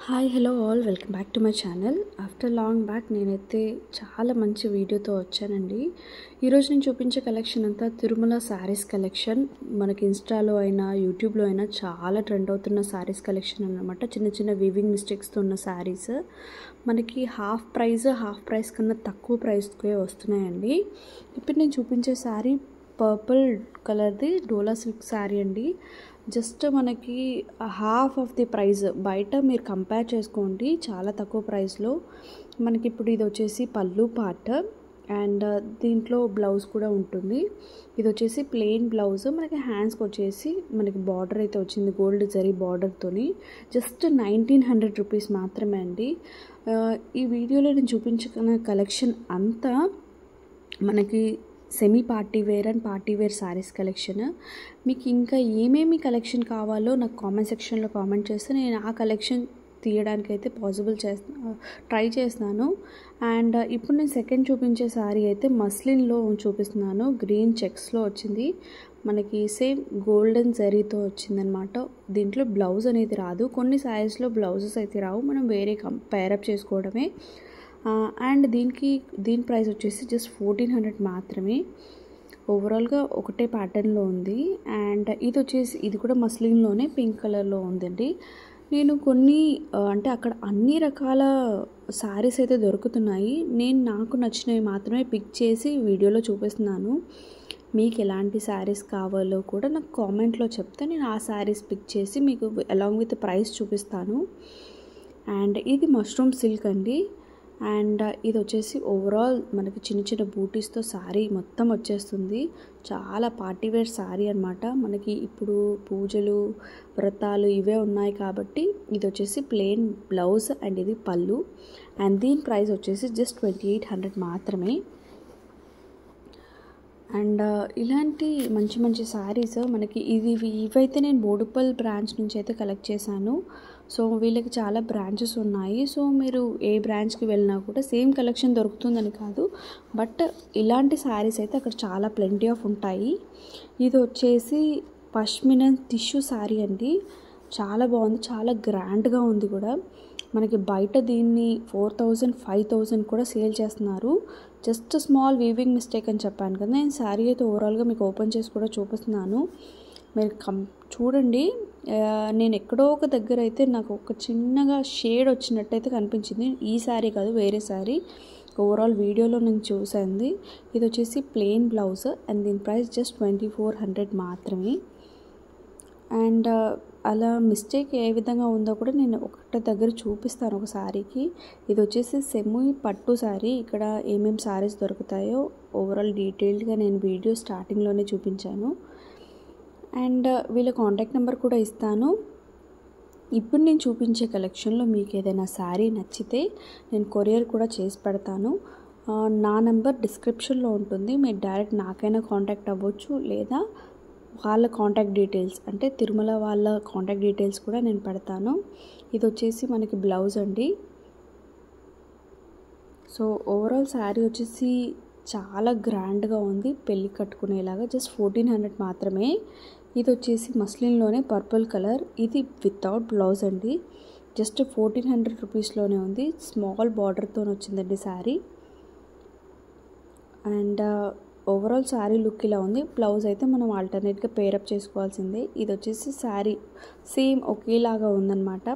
Hi hello all welcome back to my channel. After long back నేనైతే చాలా మంచి వీడియోతో వచ్చానండి. ఈరోజు నేను చూపించే కలెక్షన్ అంతా తిరుమల శారీస్ కలెక్షన్. మనకి ఇన్స్టాలో అయినా యూట్యూబ్లో అయినా చాలా ట్రెండ్ అవుతున్న శారీస్ కలెక్షన్ అన్నమాట. చిన్న చిన్న వీవింగ్ మిస్టేక్స్తో ఉన్న శారీస్ మనకి హాఫ్ ప్రైస్ కన్నా తక్కువ ప్రైస్కే వస్తున్నాయండి. ఇప్పుడు నేను చూపించే శారీ పర్పుల్ కలర్ది డోలా సిల్క్ శారీ అండి. జస్ట్ మనకి హాఫ్ ఆఫ్ ది ప్రైస్ బయట మీరు కంపేర్ చేసుకోండి, చాలా తక్కువ ప్రైస్లో మనకి ఇప్పుడు ఇది వచ్చేసి పళ్ళు పార్ట్ అండ్ దీంట్లో బ్లౌజ్ కూడా ఉంటుంది. ఇది వచ్చేసి ప్లెయిన్ బ్లౌజ్, మనకి హ్యాండ్స్కి వచ్చేసి మనకి బార్డర్ అయితే వచ్చింది గోల్డ్ జరీ బార్డర్తోని. జస్ట్ 1900 రూపీస్ మాత్రమే అండి. ఈ వీడియోలో నేను చూపించిన కలెక్షన్ అంతా మనకి semi party wear and party wear saris collection. మీకు ఇంకా ఏమేమి కలెక్షన్ కావాలో నాకు కామెంట్ సెక్షన్లో కామెంట్ చేస్తే నేను ఆ కలెక్షన్ తీయడానికైతే ట్రై చేస్తున్నాను. అండ్ ఇప్పుడు నేను సెకండ్ చూపించే శారీ అయితే మస్లిన్లో చూపిస్తున్నాను. గ్రీన్ చెక్స్లో వచ్చింది, మనకి సేమ్ గోల్డెన్ జరీతో వచ్చిందనమాట. దీంట్లో బ్లౌజ్ అనేది రాదు, కొన్ని శారీస్లో బ్లౌజెస్ అయితే రావు, మనం వేరే పేరప్ చేసుకోవడమే. అండ్ దీని ప్రైస్ వచ్చేసి జస్ట్ 1400 మాత్రమే. ఓవరాల్గా ఒకటే ప్యాటర్న్లో ఉంది. అండ్ ఇది కూడా మస్లిన్లోనే పింక్ కలర్లో ఉందండి. నేను అంటే అక్కడ అన్ని రకాల శారీస్ అయితే దొరుకుతున్నాయి. నాకు నచ్చినవి మాత్రమే పిక్ చేసి వీడియోలో చూపిస్తున్నాను. మీకు ఎలాంటి శారీస్ కావాలో కూడా నాకు కామెంట్లో చెప్తే నేను ఆ శారీస్ పిక్ చేసి మీకు అలాంగ్ విత్ ప్రైస్ చూపిస్తాను. అండ్ ఇది మష్రూమ్ సిల్క్ అండి. అండ్ ఇది వచ్చేసి ఓవరాల్ మనకి చిన్న చిన్న బూటీస్తో శారీ మొత్తం వచ్చేస్తుంది. చాలా పార్టీవేర్ శారీ అనమాట. మనకి ఇప్పుడు పూజలు వ్రతాలు ఇవే ఉన్నాయి కాబట్టి ఇది వచ్చేసి ప్లెయిన్ బ్లౌజ్ అండ్ ఇది పళ్ళు. అండ్ దీని ప్రైస్ వచ్చేసి జస్ట్ 2800 మాత్రమే. అండ్ ఇలాంటి మంచి మంచి శారీస్ మనకి ఇవైతే నేను బోడుప్పల్ బ్రాంచ్ నుంచి అయితే కలెక్ట్ చేశాను. సో వీళ్ళకి చాలా బ్రాంచెస్ ఉన్నాయి. సో మీరు ఏ బ్రాంచ్కి వెళ్ళినా కూడా సేమ్ కలెక్షన్ దొరుకుతుందని కాదు, బట్ ఇలాంటి శారీస్ అయితే అక్కడ చాలా ప్లెంటీ ఆఫ్ ఉంటాయి. ఇది వచ్చేసి పష్మినా టిష్యూ శారీ అండి. చాలా బాగుంది, చాలా గ్రాండ్గా ఉంది కూడా. మనకి బయట దీన్ని 4000 5000 కూడా సేల్ చేస్తున్నారు. జస్ట్ స్మాల్ వీవింగ్ మిస్టేక్ అని చెప్పాను కదా, నేను శారీ అయితే ఓవరాల్గా మీకు ఓపెన్ చేసి కూడా చూపిస్తున్నాను. మీరు చూడండి. నేను ఎక్కడో ఒక దగ్గర అయితే నాకు ఒక చిన్నగా షేడ్ వచ్చినట్టయితే కనిపించింది. ఈ శారీ కాదు, వేరే శారీ. ఓవరాల్ వీడియోలో నేను చూసాను. ఇది వచ్చేసి ప్లెయిన్ బ్లౌజ్ అండ్ దీని ప్రైస్ జస్ట్ 2400 మాత్రమే. అండ్ అలా మిస్టేక్ ఏ విధంగా ఉందో కూడా నేను ఒకటి దగ్గర చూపిస్తాను ఒక శారీకి. ఇది వచ్చేసి సెమీ పట్టు శారీ. ఇక్కడ ఏమేమి శారీస్ దొరుకుతాయో ఓవరాల్ డీటెయిల్డ్గా నేను వీడియో స్టార్టింగ్లోనే చూపించాను. అండ్ వీళ్ళ కాంటాక్ట్ నెంబర్ కూడా ఇస్తాను. ఇప్పుడు నేను చూపించే కలెక్షన్లో మీకు ఏదైనా శారీ నచ్చితే నేను కొరియర్ కూడా చేసి పెడతాను. నా నెంబర్ డిస్క్రిప్షన్లో ఉంటుంది, మీరు డైరెక్ట్ నాకైనా కాంటాక్ట్ అవ్వచ్చు, లేదా వాళ్ళ కాంటాక్ట్ డీటెయిల్స్ అంటే తిరుమల వాళ్ళ కాంటాక్ట్ డీటెయిల్స్ కూడా నేను పెడతాను. ఇది వచ్చేసి మనకి బ్లౌజ్ అండి. సో ఓవరాల్ శారీ వచ్చేసి చాలా గ్రాండ్గా ఉంది, పెళ్ళి కట్టుకునేలాగా. జస్ట్ 1400 మాత్రమే. ఇది వచ్చేసి మస్లిన్లోనే పర్పుల్ కలర్, ఇది వితౌట్ బ్లౌజ్ అండి. జస్ట్ 1400 రూపీస్లోనే ఉంది. స్మాల్ బార్డర్తో వచ్చిందండి sari. And overall sari look ఇలా ఉంది. బ్లౌజ్ అయితే మనం ఆల్టర్నేట్గా పేరప్ చేసుకోవాల్సిందే. ఇది వచ్చేసి శారీ సేమ్ ఒకేలాగా ఉందన్నమాట.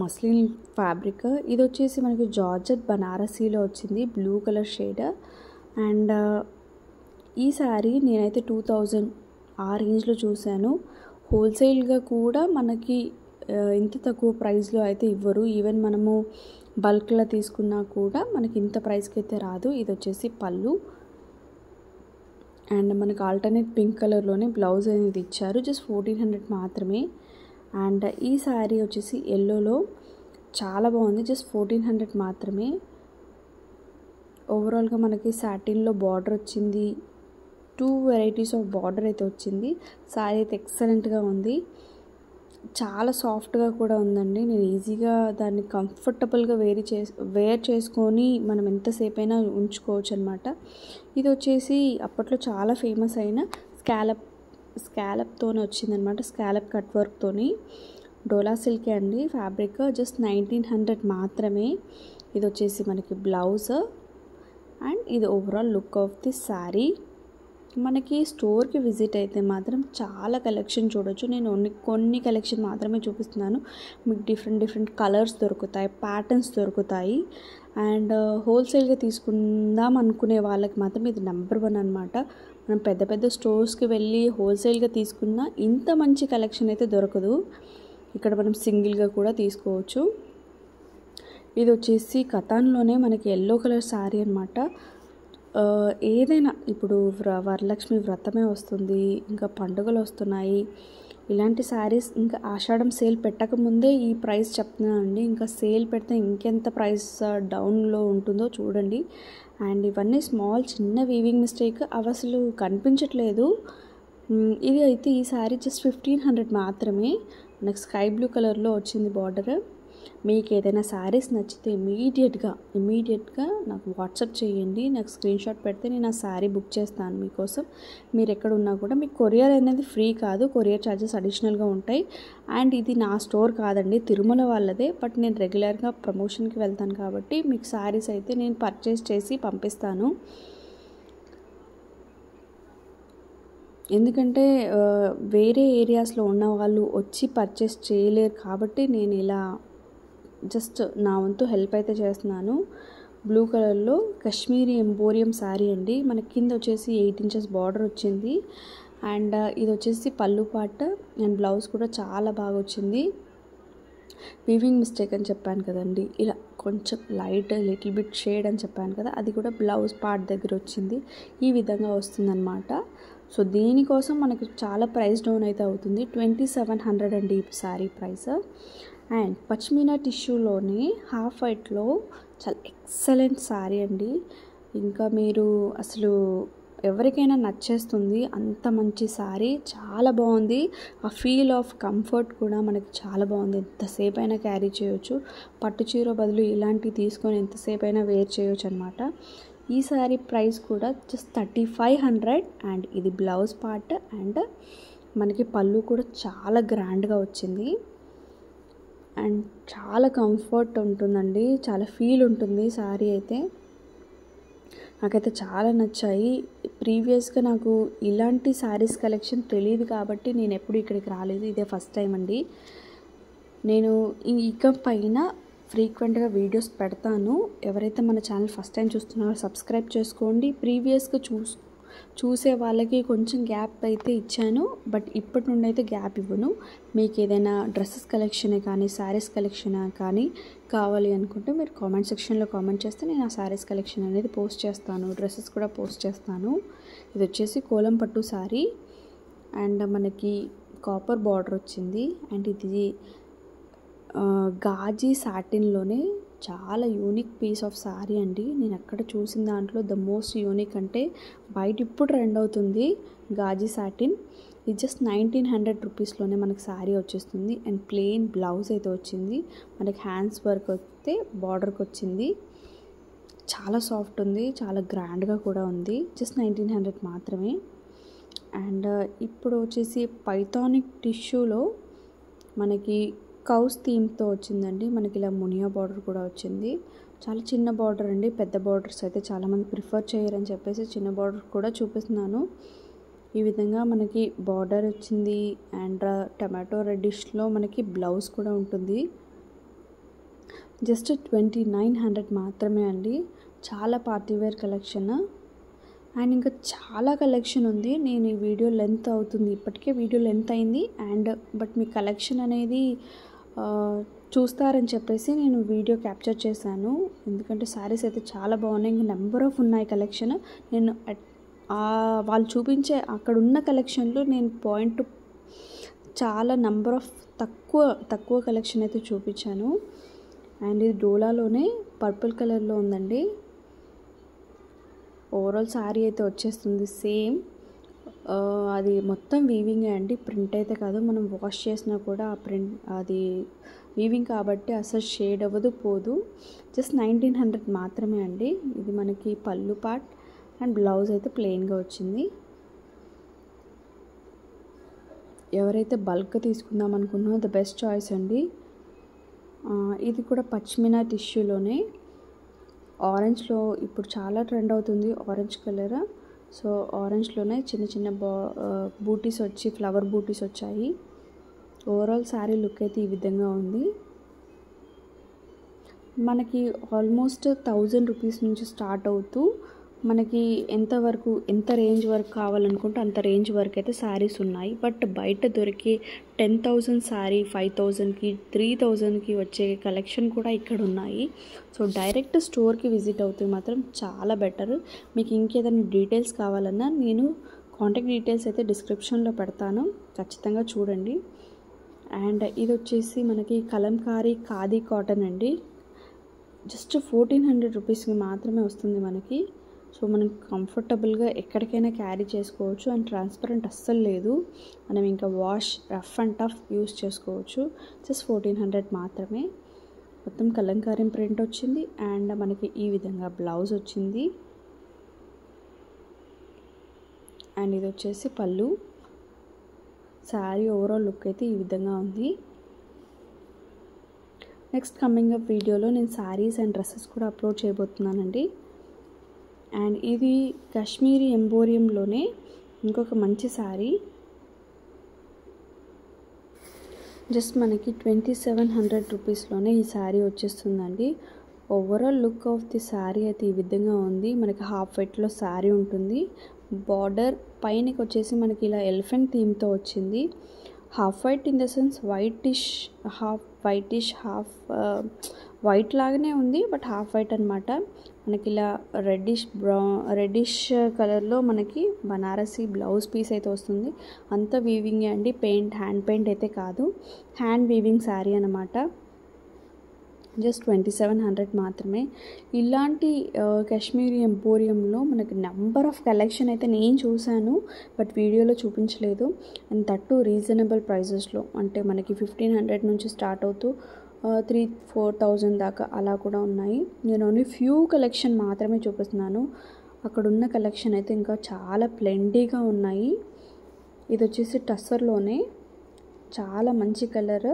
Muslin fabric. ఇది వచ్చేసి మనకి జార్జెట్ బనారసీలో వచ్చింది, బ్లూ కలర్ షేడ్. అండ్ ఈ శారీ నేనైతే 2000 ఆ రేంజ్లో చూశాను. హోల్సేల్గా కూడా మనకి ఇంత తక్కువ ప్రైస్లో అయితే ఇవ్వరు. ఈవెన్ మనము బల్క్లో తీసుకున్నా కూడా మనకి ఇంత ప్రైస్కి అయితే రాదు. ఇది వచ్చేసి పళ్ళు అండ్ మనకి ఆల్టర్నేట్ పింక్ కలర్లోనే బ్లౌజ్ అనేది ఇచ్చారు. జస్ట్ 1400 మాత్రమే. అండ్ ఈ శారీ వచ్చేసి ఎల్లోలో చాలా బాగుంది. జస్ట్ 1400 మాత్రమే. ఓవరాల్గా మనకి సాటిన్లో బార్డర్ వచ్చింది, 2 వెరైటీస్ ఆఫ్ బార్డర్ అయితే వచ్చింది. శారీ అయితే ఎక్సలెంట్గా ఉంది, చాలా సాఫ్ట్గా కూడా ఉందండి. నేను ఈజీగా దాన్ని కంఫర్టబుల్గా వేర్ చేసుకొని మనం ఎంతసేపు అయినా ఉంచుకోవచ్చు అనమాట. ఇది వచ్చేసి అప్పట్లో చాలా ఫేమస్ అయిన స్కాలప్ స్కాలప్తోనే వచ్చిందనమాట, స్కాలప్ కట్ వర్క్తోని. డోలా సిల్కే అండి ఫ్యాబ్రిక్, జస్ట్ 1900 మాత్రమే. ఇది వచ్చేసి మనకి బ్లౌజ్ అండ్ ఇది overall look of the sari. మనకి స్టోర్కి విజిట్ అయితే మాత్రం చాలా కలెక్షన్ చూడొచ్చు. నేను కొన్ని కలెక్షన్ మాత్రమే చూపిస్తున్నాను. మీకు డిఫరెంట్ కలర్స్ దొరుకుతాయి, ప్యాటర్న్స్ దొరుకుతాయి. అండ్ హోల్సేల్గా తీసుకుందాం అనుకునే వాళ్ళకి మాత్రం ఇది నెంబర్ 1 అనమాట. మనం పెద్ద స్టోర్స్కి వెళ్ళి హోల్సేల్గా తీసుకున్న ఇంత మంచి కలెక్షన్ అయితే దొరకదు. ఇక్కడ మనం సింగిల్గా కూడా తీసుకోవచ్చు. ఇది వచ్చేసి కతాన్లోనే మనకి ఎల్లో కలర్ శారీ అనమాట. ఏదైనా ఇప్పుడు వరలక్ష్మి వ్రతమే వస్తుంది, ఇంకా పండుగలు వస్తున్నాయి, ఇలాంటి శారీస్ ఇంకా ఆషాఢం సేల్ పెట్టకముందే ఈ ప్రైస్ చెప్తున్నానండి. ఇంకా సేల్ పెడితే ఇంకెంత ప్రైస్ డౌన్లో ఉంటుందో చూడండి. అండ్ ఇవన్నీ స్మాల్ చిన్న వీవింగ్ మిస్టేక్, అవి అసలు కనిపించట్లేదు. ఇది అయితే ఈ శారీ జస్ట్ 1500 మాత్రమే. మనకు స్కై బ్లూ కలర్లో వచ్చింది బార్డర్. మీకు ఏదైనా శారీస్ నచ్చితే ఇమీడియట్గా నాకు వాట్సాప్ చేయండి. నాకు స్క్రీన్ షాట్ పెడితే నేను ఆ శారీ బుక్ చేస్తాను మీకోసం. మీరు ఎక్కడ ఉన్నా కూడా మీకు కొరియర్ అనేది ఫ్రీ కాదు, కొరియర్ ఛార్జెస్ అడిషనల్గా ఉంటాయి. అండ్ ఇది నా స్టోర్ కాదండి, తిరుమల వాళ్ళదే. బట్ నేను రెగ్యులర్గా ప్రమోషన్కి వెళ్తాను కాబట్టి మీకు శారీస్ అయితే నేను పర్చేస్ చేసి పంపిస్తాను. ఎందుకంటే వేరే ఏరియాస్లో ఉన్న వాళ్ళు వచ్చి పర్చేస్ చేయలేరు కాబట్టి నేను ఇలా జస్ట్ నా వంతు హెల్ప్ అయితే చేస్తున్నాను. బ్లూ కలర్లో కాశ్మీరీ ఎంబోరియం శారీ అండి. మనకి కింద వచ్చేసి 8 ఇంచెస్ బార్డర్ వచ్చింది. అండ్ ఇది వచ్చేసి పళ్ళు పార్ట్ అండ్ బ్లౌజ్ కూడా చాలా బాగా వచ్చింది. వీవింగ్ మిస్టేక్ అని చెప్పాను కదండి, ఇలా కొంచెం లైట్ లిటిల్ బిట్ షేడ్ అని చెప్పాను కదా, అది కూడా బ్లౌజ్ పార్ట్ దగ్గర వచ్చింది. ఈ విధంగా వస్తుందన్నమాట. సో దీనికోసం మనకి చాలా ప్రైస్ డౌన్ అయితే అవుతుంది. 2700 అండి ఈ శారీ ప్రైస్. అండ్ పష్మినా టిష్యూలోనే హాఫ్ వైట్లో చాలా ఎక్సలెంట్ శారీ అండి. ఇంకా మీరు అసలు ఎవరికైనా నచ్చేస్తుంది, అంత మంచి శారీ, చాలా బాగుంది. ఆ ఫీల్ ఆఫ్ కంఫర్ట్ కూడా మనకి చాలా బాగుంది. ఎంతసేపు అయినా క్యారీ చేయొచ్చు. పట్టు చీర బదులు ఇలాంటివి తీసుకొని ఎంతసేపు అయినా వేర్ చేయొచ్చు అనమాట. ఈ శారీ ప్రైస్ కూడా జస్ట్ 3500. అండ్ ఇది బ్లౌజ్ పార్ట్ అండ్ మనకి పళ్ళు కూడా చాలా గ్రాండ్గా వచ్చింది. అండ్ చాలా కంఫర్ట్ ఉంటుందండి, చాలా ఫీల్ ఉంటుంది శారీ అయితే. నాకైతే చాలా నచ్చాయి. ప్రీవియస్గా నాకు ఇలాంటి శారీస్ కలెక్షన్ తెలియదు కాబట్టి నేను ఎప్పుడు ఇక్కడికి రాలేదు, ఇదే ఫస్ట్ టైం అండి. నేను ఇక పైన ఫ్రీక్వెంట్గా వీడియోస్ పెడతాను. ఎవరైతే మన ఛానల్ ఫస్ట్ టైం చూస్తున్నారో సబ్స్క్రైబ్ చేసుకోండి. ప్రీవియస్గా చూసే వాళ్ళకి కొంచెం గ్యాప్ అయితే ఇచ్చాను, బట్ ఇప్పటి నుండి అయితే గ్యాప్ ఇవ్వను. మీకు ఏదైనా డ్రెస్సెస్ కలెక్షన్ కానీ శారీస్ కలెక్షన్ కానీ కావాలి అనుకుంటే మీరు కామెంట్ సెక్షన్లో కామెంట్ చేస్తే నేను ఆ శారీస్ కలెక్షన్ అనేది పోస్ట్ చేస్తాను, డ్రెస్సెస్ కూడా పోస్ట్ చేస్తాను. ఇది వచ్చేసి కోలం పట్టు శారీ అండ్ మనకి కాపర్ బార్డర్ వచ్చింది. అండ్ ఇది గాజీ సాటిన్లోనే చాలా యూనిక్ పీస్ ఆఫ్ శారీ అండి. నేను ఎక్కడ చూసిన దాంట్లో ద మోస్ట్ యూనిక్ అంటే బయట ఇప్పుడు ట్రెండ్ అవుతుంది గాజీ సాటిన్. ఇది జస్ట్ 1900 రూపీస్లోనే మనకి శారీ వచ్చేస్తుంది. అండ్ ప్లెయిన్ బ్లౌజ్ అయితే వచ్చింది. మనకి హ్యాండ్స్ వర్క్ వస్తే బార్డర్కి వచ్చింది. చాలా సాఫ్ట్ ఉంది, చాలా గ్రాండ్గా కూడా ఉంది. జస్ట్ 1900 మాత్రమే. అండ్ ఇప్పుడు వచ్చేసి పైథానిక్ టిష్యూలో మనకి కౌస్ థీమ్తో వచ్చిందండి. మనకి ఇలా మునియా బార్డర్ కూడా వచ్చింది. చాలా చిన్న బార్డర్ అండి, పెద్ద బార్డర్స్ అయితే చాలామంది ప్రిఫర్ చేయరని చెప్పేసి చిన్న బార్డర్ కూడా చూపిస్తున్నాను. ఈ విధంగా మనకి బార్డర్ వచ్చింది. అండ్ టమాటో రెడ్డిష్లో మనకి బ్లౌజ్ కూడా ఉంటుంది. జస్ట్ 2900 మాత్రమే అండి. చాలా పార్టీవేర్ కలెక్షన్. అండ్ ఇంకా చాలా కలెక్షన్ ఉంది. నేను ఈ వీడియో లెంత్ అవుతుంది, ఇప్పటికే వీడియో లెంత్ అయింది. అండ్ బట్ మీ కలెక్షన్ అనేది చూస్తారని చెప్పేసి నేను వీడియో క్యాప్చర్ చేశాను. ఎందుకంటే శారీస్ అయితే చాలా బాగున్నాయి, ఇంకా నెంబర్ ఆఫ్ ఉన్నాయి కలెక్షన్. నేను వాళ్ళు చూపించే అక్కడ ఉన్న కలెక్షన్లో నేను పాయింట్ చాలా నెంబర్ ఆఫ్ తక్కువ కలెక్షన్ అయితే చూపించాను. అండ్ ఇది డోలాలోనే పర్పుల్ కలర్లో ఉందండి. ఓవరాల్ శారీ అయితే వచ్చేస్తుంది సేమ్. అది మొత్తం వీవింగ్ అండి, ప్రింట్ అయితే కాదు. మనం వాష్ చేసినా కూడా ఆ ప్రింట్ అది వీవింగ్ కాబట్టి అసలు షేడ్ అవ్వదు, పోదు. జస్ట్ 1900 మాత్రమే అండి. ఇది మనకి పళ్ళు పార్ట్ అండ్ బ్లౌజ్ అయితే ప్లెయిన్గా వచ్చింది. ఎవరైతే బల్క్ తీసుకుందాం అనుకున్నారో ద బెస్ట్ చాయిస్ అండి. ఇది కూడా పష్మినా టిష్యూలోనే ఆరెంజ్లో ఇప్పుడు చాలా ట్రెండ్ అవుతుంది ఆరెంజ్ కలర్. సో ఆరెంజ్లోనే చిన్న చిన్న బూటీస్ వచ్చి ఫ్లవర్ బూటీస్ వచ్చాయి. ఓవరాల్ శారీ లుక్ అయితే ఈ విధంగా ఉంది. మనకి ఆల్మోస్ట్ 1000 రూపీస్ నుంచి స్టార్ట్ అవుతూ మనకి ఎంత రేంజ్ వరకు కావాలనుకుంటే అంత రేంజ్ వరకు అయితే శారీస్ ఉన్నాయి. బట్ బయట దొరికే 10,000 శారీ 5,000కి 3,000కి వచ్చే కలెక్షన్ కూడా ఇక్కడ ఉన్నాయి. సో డైరెక్ట్ స్టోర్కి విజిట్ అవుతే మాత్రం చాలా బెటర్. మీకు ఇంకేదైనా డీటెయిల్స్ కావాలన్నా నేను కాంటాక్ట్ డీటెయిల్స్ అయితే డిస్క్రిప్షన్లో పెడతాను, ఖచ్చితంగా చూడండి. అండ్ ఇది వచ్చేసి మనకి కలంకారీ ఖాదీ కాటన్ అండి. జస్ట్ 1400 రూపీస్కి మాత్రమే వస్తుంది మనకి. సో మనం కంఫర్టబుల్గా ఎక్కడికైనా క్యారీ చేసుకోవచ్చు. అండ్ ట్రాన్స్పరెంట్ అస్సలు లేదు. మనం ఇంకా wash rough and tough use చేసుకోవచ్చు. జస్ట్ 1400 మాత్రమే. మొత్తం కలంకారీ ప్రింట్ వచ్చింది. అండ్ మనకి ఈ విధంగా బ్లౌజ్ వచ్చింది. అండ్ ఇది వచ్చేసి పళ్ళు. శారీ ఓవరాల్ లుక్ అయితే ఈ విధంగా ఉంది. నెక్స్ట్ కమింగ్ అప్ వీడియోలో నేను శారీస్ అండ్ డ్రెస్సెస్ కూడా అప్లోడ్ చేయబోతున్నానండి. అండ్ ఇది కాశ్మీరీ ఎంబోరియంలోనే ఇంకొక మంచి శారీ. జస్ట్ మనకి 2700 రూపీస్లోనే ఈ శారీ వచ్చేస్తుందండి. Overall look of the sari అయితే ఈ విధంగా ఉంది. మనకి హాఫ్ వైట్లో శారీ ఉంటుంది. బార్డర్ పైనకి వచ్చేసి మనకి ఇలా ఎలిఫెంట్ థీమ్తో వచ్చింది. Half white in the sense half white లాగానే ఉంది, బట్ హాఫ్ వైట్ అనమాట. మనకి ఇలా రెడ్డిష్ కలర్లో మనకి బనారసి బ్లౌజ్ పీస్ అయితే వస్తుంది. అంతా వీవింగే అండి, హ్యాండ్ పెయింట్ అయితే కాదు, హ్యాండ్ వీవింగ్ శారీ అనమాట. జస్ట్ 2700 మాత్రమే. ఇలాంటి కాశ్మీరీ ఎంపోరియంలో మనకి నెంబర్ ఆఫ్ కలెక్షన్ అయితే నేను చూశాను, బట్ వీడియోలో చూపించలేదు. అండ్ తట్టు రీజనబుల్ ప్రైజెస్లో, అంటే మనకి 1500 నుంచి స్టార్ట్ అవుతూ 3,000-4,000 దాకా అలా కూడా ఉన్నాయి. నేను ఓన్లీ ఫ్యూ కలెక్షన్ మాత్రమే చూపిస్తున్నాను. అక్కడ ఉన్న కలెక్షన్ అయితే ఇంకా చాలా ప్లెంటీగా ఉన్నాయి. ఇది వచ్చేసి టస్సర్లోనే చాలా మంచి కలర్.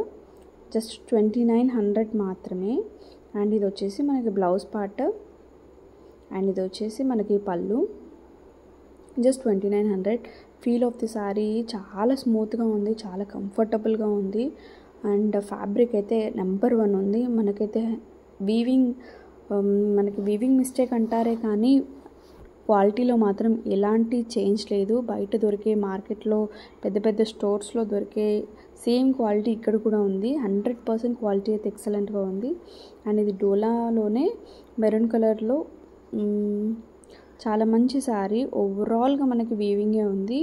జస్ట్ 2900 మాత్రమే. అండ్ ఇది వచ్చేసి మనకి బ్లౌజ్ పార్ట్. అండ్ ఇది వచ్చేసి మనకి పళ్ళు. Just 2900. Feel of the sari చాలా స్మూత్గా ఉంది, చాలా కంఫర్టబుల్గా ఉంది. అండ్ ఫ్యాబ్రిక్ అయితే నెంబర్ 1 ఉంది. మనకి వీవింగ్ మిస్టేక్ అంటారే కానీ క్వాలిటీలో మాత్రం ఎలాంటి చేంజ్ లేదు. బయట దొరికే మార్కెట్లో పెద్ద స్టోర్స్లో దొరికే సేమ్ క్వాలిటీ ఇక్కడ కూడా ఉంది. 100% క్వాలిటీ అయితే ఎక్సలెంట్గా ఉంది. అండ్ ఇది డోలాలోనే మెరూన్ కలర్లో చాలా మంచి శారీ. ఓవరాల్గా మనకి వీవింగే ఉంది.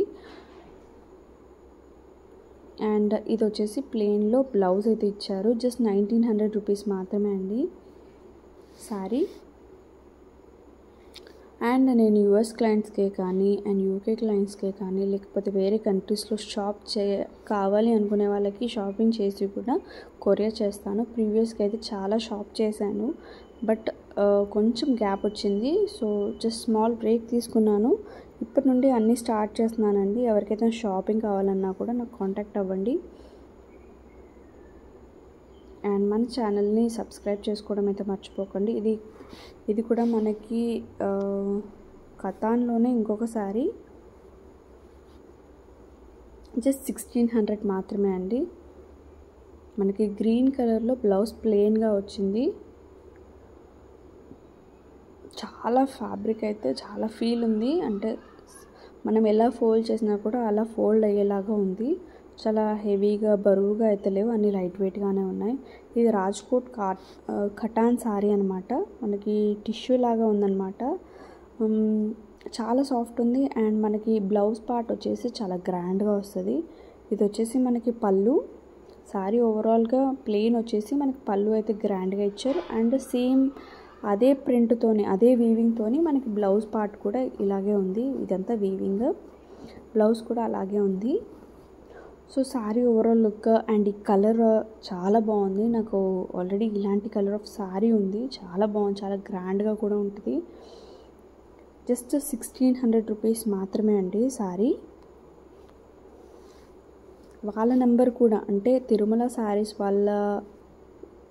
అండ్ ఇది వచ్చేసి ప్లెయిన్లో బ్లౌజ్ అయితే ఇచ్చారు. జస్ట్ 1900 రూపీస్ మాత్రమే అండి శారీ. అండ్ నేను యూఎస్ క్లయింట్స్కే కానీ అండ్ యూకే క్లయింట్స్కే కానీ లేకపోతే వేరే కంట్రీస్లో కావాలి అనుకునే వాళ్ళకి షాపింగ్ చేసి కూడా కొరియర్ చేస్తాను. ప్రీవియస్గా అయితే చాలా షాప్ చేశాను, బట్ కొంచెం గ్యాప్ వచ్చింది. సో జస్ట్ స్మాల్ బ్రేక్ తీసుకున్నాను. ఇప్పటి నుండి అన్నీ స్టార్ట్ చేస్తున్నానండి. ఎవరికైతే షాపింగ్ కావాలన్నా కూడా నాకు కాంటాక్ట్ అవ్వండి. అండ్ మన ఛానల్ని సబ్స్క్రైబ్ చేసుకోవడం అయితే మర్చిపోకండి. ఇది కూడా మనకి కతాన్లోనే ఇంకొక శారీ. జస్ట్ 1600 మాత్రమే అండి. మనకి గ్రీన్ కలర్లో బ్లౌజ్ ప్లెయిన్గా వచ్చింది. చాలా ఫ్యాబ్రిక్ అయితే చాలా ఫీల్ ఉంది. అంటే మనం ఎలా ఫోల్డ్ చేసినా కూడా అలా ఫోల్డ్ అయ్యేలాగా ఉంది. చాలా హెవీగా బరువుగా అయితే లేవు, అన్ని లైట్ వెయిట్గానే ఉన్నాయి. ఇది రాజ్కోట్ కటాన్ శారీ అనమాట. మనకి టిష్యూ లాగా ఉందన్నమాట. చాలా సాఫ్ట్ ఉంది. అండ్ మనకి బ్లౌజ్ పార్ట్ వచ్చేసి చాలా గ్రాండ్గా వస్తుంది. ఇది వచ్చేసి మనకి పళ్ళు. శారీ ఓవరాల్గా ప్లెయిన్ వచ్చేసి మనకి పళ్ళు అయితే గ్రాండ్గా ఇచ్చారు. అండ్ సేమ్ అదే ప్రింట్తోని అదే వీవింగ్తోని మనకి బ్లౌజ్ పార్ట్ కూడా ఇలాగే ఉంది. ఇదంతా వీవింగ్, బ్లౌజ్ కూడా అలాగే ఉంది. So sari overall look and ఈ కలర్ చాలా బాగుంది. నాకు ఆల్రెడీ ఇలాంటి కలర్ ఆఫ్ శారీ ఉంది, చాలా బాగుంది, చాలా గ్రాండ్గా కూడా ఉంటుంది. జస్ట్ 1600 రూపీస్ మాత్రమే అండి శారీ. వాళ్ళ నెంబర్ కూడా, అంటే తిరుమల శారీస్ వాళ్ళ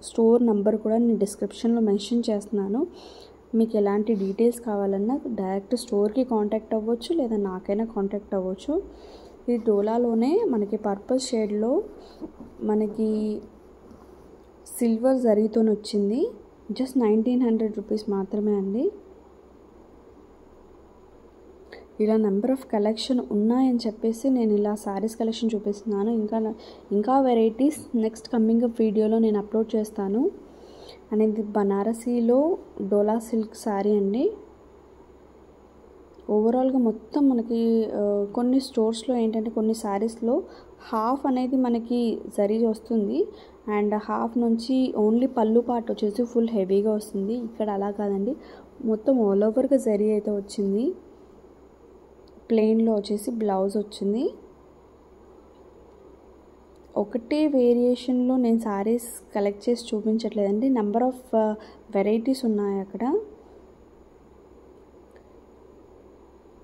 స్టోర్ నెంబర్ కూడా నేను డిస్క్రిప్షన్లో మెన్షన్ చేస్తున్నాను. మీకు ఎలాంటి డీటెయిల్స్ కావాలన్నా డైరెక్ట్ స్టోర్కి కాంటాక్ట్ అవ్వచ్చు, లేదా నాకైనా కాంటాక్ట్ అవ్వచ్చు. ఇది డోలాలోనే మనకి పర్పుల్ షేడ్లో మనకి సిల్వర్ జరీతో వచ్చింది. జస్ట్ 1900 రూపీస్ మాత్రమే అండి. ఇలా నెంబర్ ఆఫ్ కలెక్షన్ ఉన్నాయని చెప్పేసి నేను ఇలా శారీస్ కలెక్షన్ చూపిస్తున్నాను. ఇంకా వెరైటీస్ నెక్స్ట్ కమింగ్ అప్ వీడియోలో నేను అప్లోడ్ చేస్తాను. అండ్ ఇది బనారసీలో డోలా సిల్క్ శారీ అండి. ఓవరాల్గా మొత్తం మనకి కొన్ని స్టోర్స్లో ఏంటంటే కొన్ని శారీస్లో హాఫ్ అనేది మనకి జరీ వస్తుంది, అండ్ హాఫ్ నుంచి ఓన్లీ పళ్ళు పార్ట్ వచ్చేసి ఫుల్ హెవీగా వస్తుంది. ఇక్కడ అలా కాదండి, మొత్తం ఆల్ ఓవర్గా జరీ అయితే వచ్చింది. ప్లెయిన్లో వచ్చేసి బ్లౌజ్ వచ్చింది. ఒకటే వేరియేషన్లో నేను శారీస్ కలెక్ట్ చేసి చూపించట్లేదండి, నెంబర్ ఆఫ్ వెరైటీస్ ఉన్నాయి అక్కడ.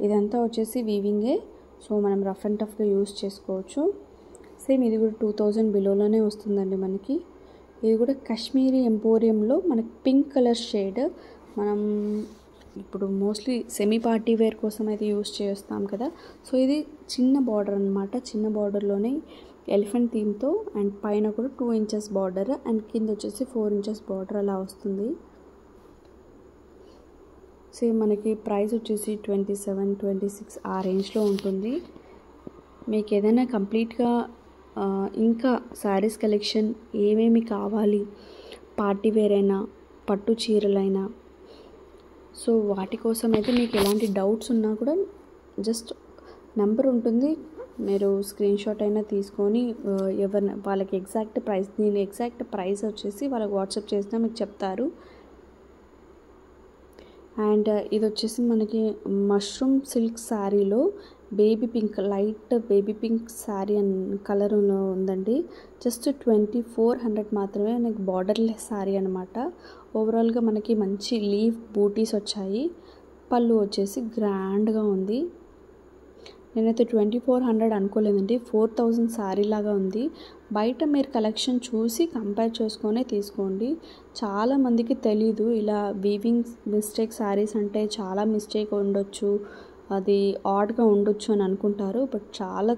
ఇదంతా వచ్చేసి వీవింగే, సో మనం రఫ్ అండ్ టఫ్గా యూస్ చేసుకోవచ్చు. సేమ్ ఇది కూడా 2000 బిలోలోనే వస్తుందండి మనకి. ఇది కూడా కాశ్మీరీ ఎంపోరియంలో మనకి పింక్ కలర్ షేడ్. మనం ఇప్పుడు మోస్ట్లీ సెమీ పార్టీ వేర్ కోసం అయితే యూస్ చేస్తాం కదా. సో ఇది చిన్న బార్డర్ అనమాట. చిన్న బార్డర్లోనే ఎలిఫెంట్ థీమ్తో, అండ్ పైన కూడా 2 ఇంచెస్ బార్డర్, అండ్ కింద వచ్చేసి 4 ఇంచెస్ బార్డర్ అలా వస్తుంది. సేమ్ మనకి ప్రైస్ వచ్చేసి 27-26 ఆ రేంజ్లో ఉంటుంది. మీకు ఏదైనా కంప్లీట్గా ఇంకా శారీస్ కలెక్షన్ ఏమేమి కావాలి, పార్టీ వేర్ అయినా పట్టు చీరలైనా, సో వాటి కోసం అయితే మీకు ఎలాంటి డౌట్స్ ఉన్నా కూడా జస్ట్ నెంబర్ ఉంటుంది, మీరు స్క్రీన్ షాట్ అయినా తీసుకొని వాళ్ళకి ఎగ్జాక్ట్ ప్రైస్, నేను ఎగ్జాక్ట్ ప్రైస్ వచ్చేసి వాళ్ళకి వాట్సాప్ చేసినా మీకు చెప్తారు. అండ్ ఇది వచ్చేసి మనకి మష్రూమ్ సిల్క్ శారీలో baby pink, light baby pink sari colour ఉందండి. జస్ట్ 2400 మాత్రమే. నాకు బార్డర్లెస్ శారీ అనమాట. ఓవరాల్గా మనకి మంచి లీఫ్ బూటీస్ వచ్చాయి. పళ్ళు వచ్చేసి గ్రాండ్గా ఉంది. నేనైతే 2400 అనుకోలేదండి, 4000 శారీ లాగా ఉంది. బయట మీరు కలెక్షన్ చూసి కంపేర్ చేసుకొని తీసుకోండి. చాలామందికి తెలీదు ఇలా వీవింగ్ మిస్టేక్ శారీస్ అంటే చాలా మిస్టేక్ ఉండొచ్చు, అది ఆడ్గా ఉండొచ్చు అని అనుకుంటారు. బట్ చాలా